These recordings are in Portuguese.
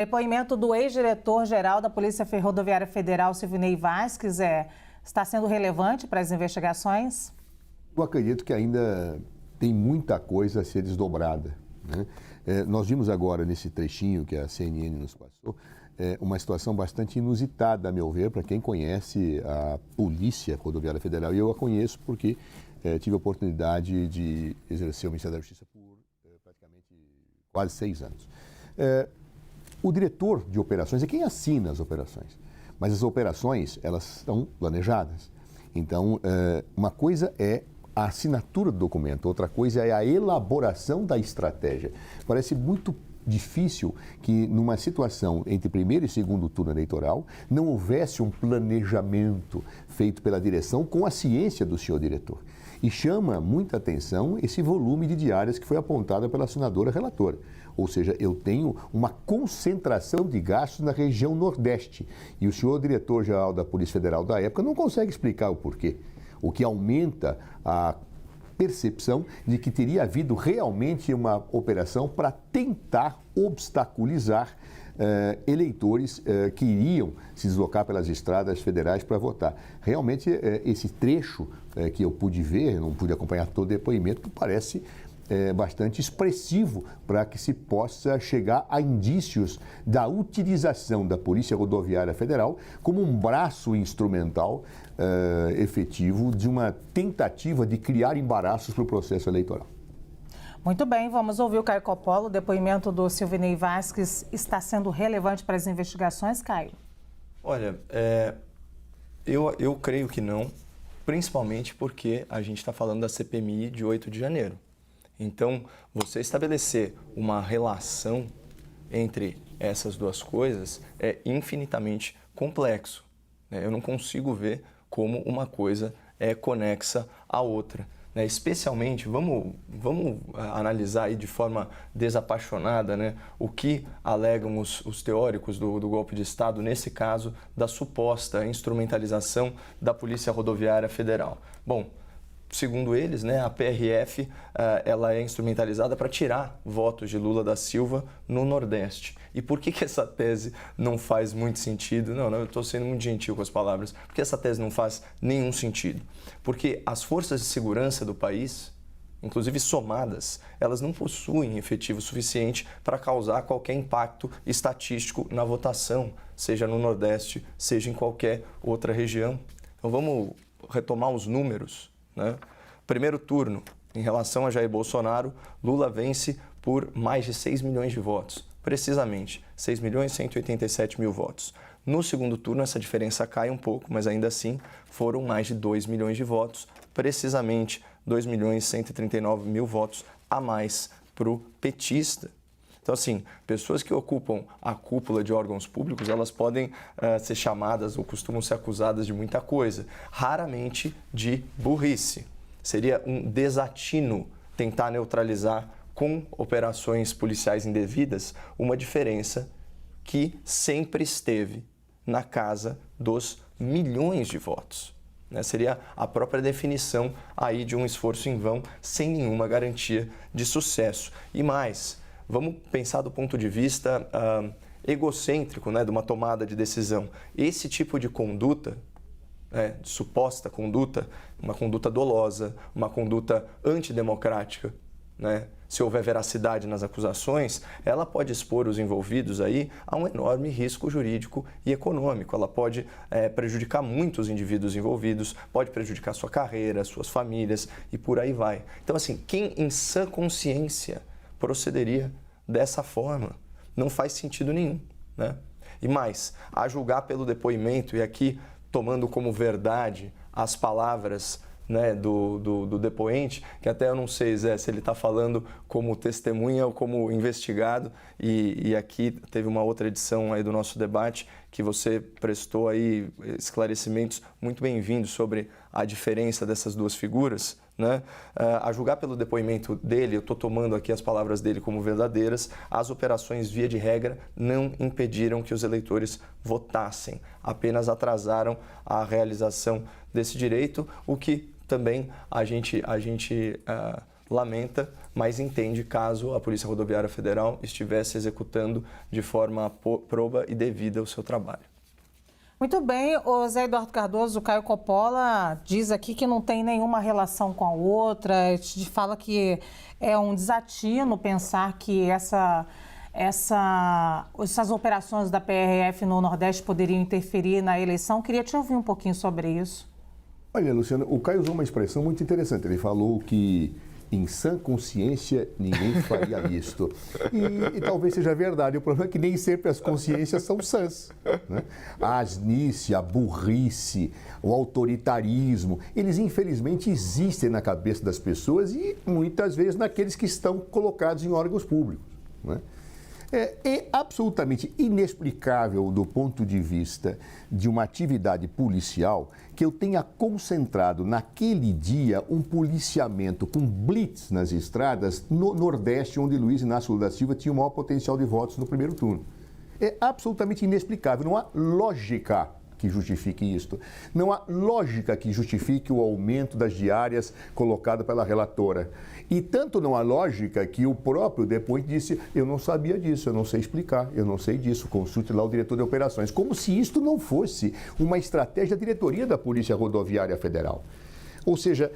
Depoimento do ex-diretor-geral da Polícia Rodoviária Federal, Silvinei Vasquez, está sendo relevante para as investigações? Eu acredito que ainda tem muita coisa a ser desdobrada, né? Nós vimos agora, nesse trechinho que a CNN nos passou, uma situação bastante inusitada, a meu ver, para quem conhece a Polícia Rodoviária Federal. E eu a conheço porque tive a oportunidade de exercer o Ministério da Justiça por praticamente quase 6 anos. O diretor de operações é quem assina as operações, mas as operações, elas são planejadas. Então, uma coisa é a assinatura do documento, outra coisa é a elaboração da estratégia. Parece muito difícil que, numa situação entre primeiro e segundo turno eleitoral, não houvesse um planejamento feito pela direção com a ciência do senhor diretor. E chama muita atenção esse volume de diárias que foi apontado pela senadora relatora. Ou seja, eu tenho uma concentração de gastos na região Nordeste. E o senhor diretor-geral da Polícia Federal da época não consegue explicar o porquê. O que aumenta a percepção de que teria havido realmente uma operação para tentar obstaculizar eleitores que iriam se deslocar pelas estradas federais para votar. Realmente, esse trecho que eu pude ver, não pude acompanhar todo o depoimento, parece bastante expressivo para que se possa chegar a indícios da utilização da Polícia Rodoviária Federal como um braço instrumental efetivo de uma tentativa de criar embaraços para o processo eleitoral. Muito bem, vamos ouvir o Caio Coppola. O depoimento do Silvinei Vasquez está sendo relevante para as investigações, Caio? Olha, eu creio que não, principalmente porque a gente está falando da CPMI de 8 de janeiro. Então, você estabelecer uma relação entre essas duas coisas é infinitamente complexo, né? Eu não consigo ver como uma coisa é conexa à outra, né? Especialmente, vamos analisar aí de forma desapaixonada, né, o que alegam os teóricos do golpe de Estado, nesse caso, da suposta instrumentalização da Polícia Rodoviária Federal. Bom, segundo eles, né, a PRF ela é instrumentalizada para tirar votos de Lula da Silva no Nordeste. E por que essa tese não faz muito sentido? Não, eu estou sendo muito gentil com as palavras. Por que essa tese não faz nenhum sentido? Porque as forças de segurança do país, inclusive somadas, elas não possuem efetivo suficiente para causar qualquer impacto estatístico na votação, seja no Nordeste, seja em qualquer outra região. Então vamos retomar os números, né? Primeiro turno, em relação a Jair Bolsonaro, Lula vence por mais de 6 milhões de votos, precisamente 6.187.000 votos. No segundo turno, essa diferença cai um pouco, mas ainda assim foram mais de 2 milhões de votos, precisamente 2.139.000 votos a mais para o petista. Então, assim, pessoas que ocupam a cúpula de órgãos públicos, elas podem ser chamadas ou costumam ser acusadas de muita coisa, raramente de burrice. Seria um desatino tentar neutralizar com operações policiais indevidas uma diferença que sempre esteve na casa dos milhões de votos, né? Seria a própria definição aí de um esforço em vão, sem nenhuma garantia de sucesso. E mais, vamos pensar do ponto de vista egocêntrico, né, de uma tomada de decisão. Esse tipo de conduta, de suposta conduta, uma conduta dolosa, uma conduta antidemocrática, né, se houver veracidade nas acusações, ela pode expor os envolvidos aí a um enorme risco jurídico e econômico. Ela pode prejudicar muitos indivíduos envolvidos, pode prejudicar sua carreira, suas famílias e por aí vai. Então, assim, quem em sã consciência procederia dessa forma? Não faz sentido nenhum, né? E mais, a julgar pelo depoimento, e aqui tomando como verdade as palavras, né, do depoente, que até eu não sei, Zé, se ele está falando como testemunha ou como investigado, e aqui teve uma outra edição aí do nosso debate que você prestou aí esclarecimentos muito bem-vindos sobre a diferença dessas duas figuras, né? A julgar pelo depoimento dele, eu estou tomando aqui as palavras dele como verdadeiras, as operações, via de regra, não impediram que os eleitores votassem, apenas atrasaram a realização desse direito, o que também a gente lamenta, mas entende caso a Polícia Rodoviária Federal estivesse executando de forma proba e devida o seu trabalho. Muito bem, o Zé Eduardo Cardoso, o Caio Coppola diz aqui que não tem nenhuma relação com a outra, fala que é um desatino pensar que essas operações da PRF no Nordeste poderiam interferir na eleição. Queria te ouvir um pouquinho sobre isso. Olha, Luciana, o Caio usou uma expressão muito interessante. Ele falou que em sã consciência ninguém faria isto. E talvez seja verdade. O problema é que nem sempre as consciências são sãs, né? A asnice, a burrice, o autoritarismo, eles infelizmente existem na cabeça das pessoas e muitas vezes naqueles que estão colocados em órgãos públicos, né? É absolutamente inexplicável do ponto de vista de uma atividade policial que eu tenha concentrado naquele dia um policiamento com blitz nas estradas no Nordeste, onde Luiz Inácio Lula da Silva tinha o maior potencial de votos no primeiro turno. É absolutamente inexplicável, não há lógica que justifique isto. Não há lógica que justifique o aumento das diárias colocado pela relatora. E tanto não há lógica que o próprio depoente disse: eu não sabia disso, eu não sei explicar, eu não sei disso, consulte lá o diretor de operações. Como se isto não fosse uma estratégia da diretoria da Polícia Rodoviária Federal. Ou seja,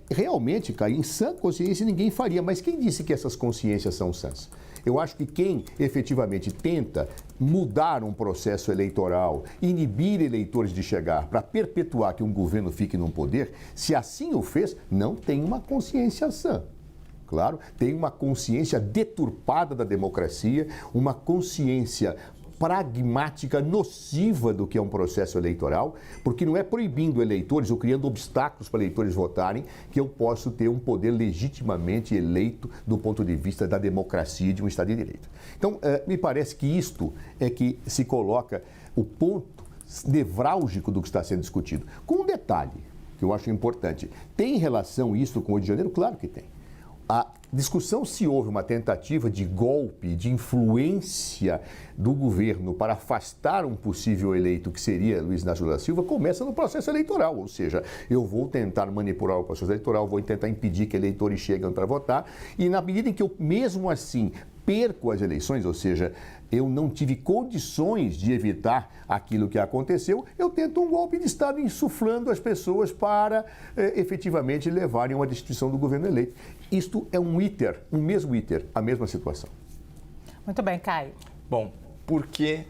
realmente, Caio, em sã consciência ninguém faria, mas quem disse que essas consciências são sãs? Eu acho que quem efetivamente tenta mudar um processo eleitoral, inibir eleitores de chegar para perpetuar que um governo fique no poder, se assim o fez, não tem uma consciência sã. Claro, tem uma consciência deturpada da democracia, uma consciência pragmática, nociva do que é um processo eleitoral, porque não é proibindo eleitores ou criando obstáculos para eleitores votarem que eu posso ter um poder legitimamente eleito do ponto de vista da democracia de um Estado de Direito. Então, me parece que isto é que se coloca o ponto nevrálgico do que está sendo discutido. Com um detalhe que eu acho importante. Tem relação isso com o Rio de Janeiro? Claro que tem. A discussão se houve uma tentativa de golpe, de influência do governo para afastar um possível eleito, que seria Luiz Inácio Lula da Silva, começa no processo eleitoral. Ou seja, eu vou tentar manipular o processo eleitoral, vou tentar impedir que eleitores cheguem para votar, e na medida em que eu, mesmo assim, perco as eleições, ou seja, eu não tive condições de evitar aquilo que aconteceu, eu tento um golpe de Estado insuflando as pessoas para efetivamente levarem a uma destituição do governo eleito. Isto é um mesmo iter, a mesma situação. Muito bem, Caio. Bom, por que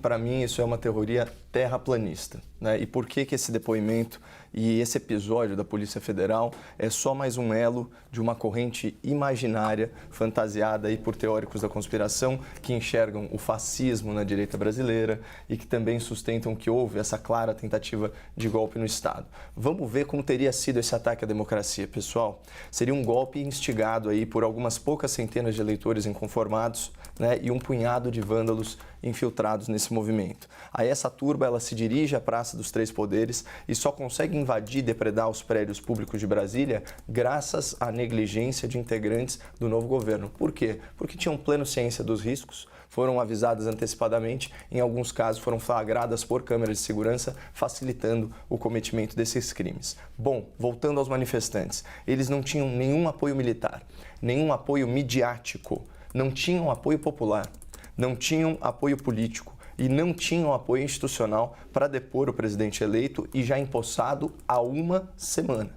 para mim isso é uma teoria terraplanista, né? E por que esse depoimento e esse episódio da Polícia Federal é só mais um elo de uma corrente imaginária, fantasiada aí por teóricos da conspiração que enxergam o fascismo na direita brasileira e que também sustentam que houve essa clara tentativa de golpe no Estado. Vamos ver como teria sido esse ataque à democracia, pessoal. Seria um golpe instigado aí por algumas poucas centenas de eleitores inconformados, né, e um punhado de vândalos infiltrados nesse movimento. Aí essa turba, ela se dirige à Praça dos Três Poderes e só consegue invadir e depredar os prédios públicos de Brasília graças à negligência de integrantes do novo governo. Por quê? Porque tinham plena ciência dos riscos, foram avisadas antecipadamente, em alguns casos foram flagradas por câmeras de segurança, facilitando o cometimento desses crimes. Bom, voltando aos manifestantes, eles não tinham nenhum apoio militar, nenhum apoio midiático, não tinham apoio popular, não tinham apoio político e não tinham apoio institucional para depor o presidente eleito e já empossado há uma semana.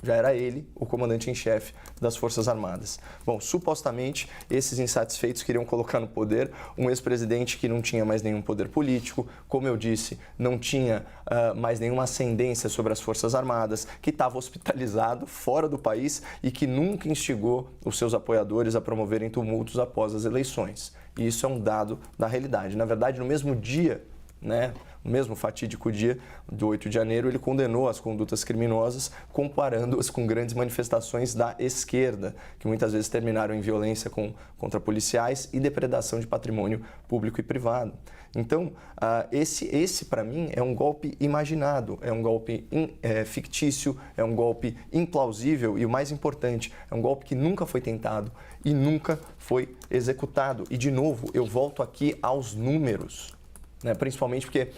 Já era ele o comandante em chefe das Forças Armadas. Bom, supostamente, esses insatisfeitos queriam colocar no poder um ex-presidente que não tinha mais nenhum poder político, como eu disse, não tinha mais nenhuma ascendência sobre as Forças Armadas, que estava hospitalizado fora do país e que nunca instigou os seus apoiadores a promoverem tumultos após as eleições. E isso é um dado da realidade. Na verdade, no mesmo dia, né, no mesmo fatídico dia do 8 de janeiro, ele condenou as condutas criminosas, comparando-as com grandes manifestações da esquerda, que muitas vezes terminaram em violência contra policiais e depredação de patrimônio público e privado. Então, esse para mim é um golpe imaginado, é um golpe fictício, é um golpe implausível e, o mais importante, é um golpe que nunca foi tentado e nunca foi executado. E, de novo, eu volto aqui aos números, né? Principalmente porque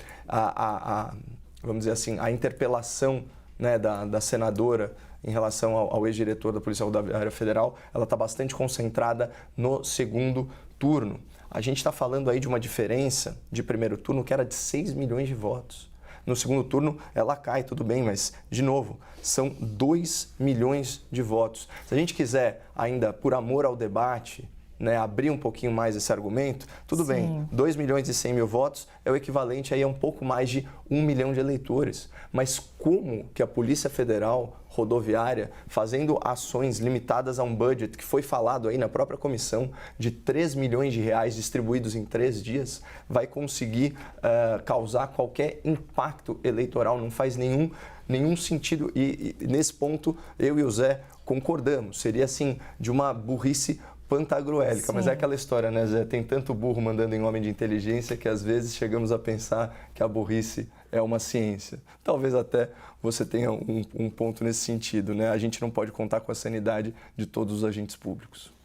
vamos dizer assim, a interpelação, né, da senadora em relação ao ex-diretor da Polícia Rodoviária Federal, ela está bastante concentrada no segundo turno. A gente está falando aí de uma diferença de primeiro turno que era de 6 milhões de votos. No segundo turno, ela cai, tudo bem, mas, de novo, são 2 milhões de votos. Se a gente quiser, ainda por amor ao debate, né, abrir um pouquinho mais esse argumento, tudo bem, 2 milhões e 100 mil votos é o equivalente aí a um pouco mais de 1 milhão de eleitores. Mas como que a Polícia Federal Rodoviária, fazendo ações limitadas a um budget que foi falado aí na própria comissão de 3 milhões de reais distribuídos em 3 dias, vai conseguir causar qualquer impacto eleitoral? Não faz nenhum sentido e nesse ponto eu e o Zé concordamos. Seria assim de uma burrice pantagruélica, mas é aquela história, né, Zé? Tem tanto burro mandando em homem de inteligência que às vezes chegamos a pensar que a burrice é uma ciência. Talvez até você tenha um ponto nesse sentido, né? A gente não pode contar com a sanidade de todos os agentes públicos.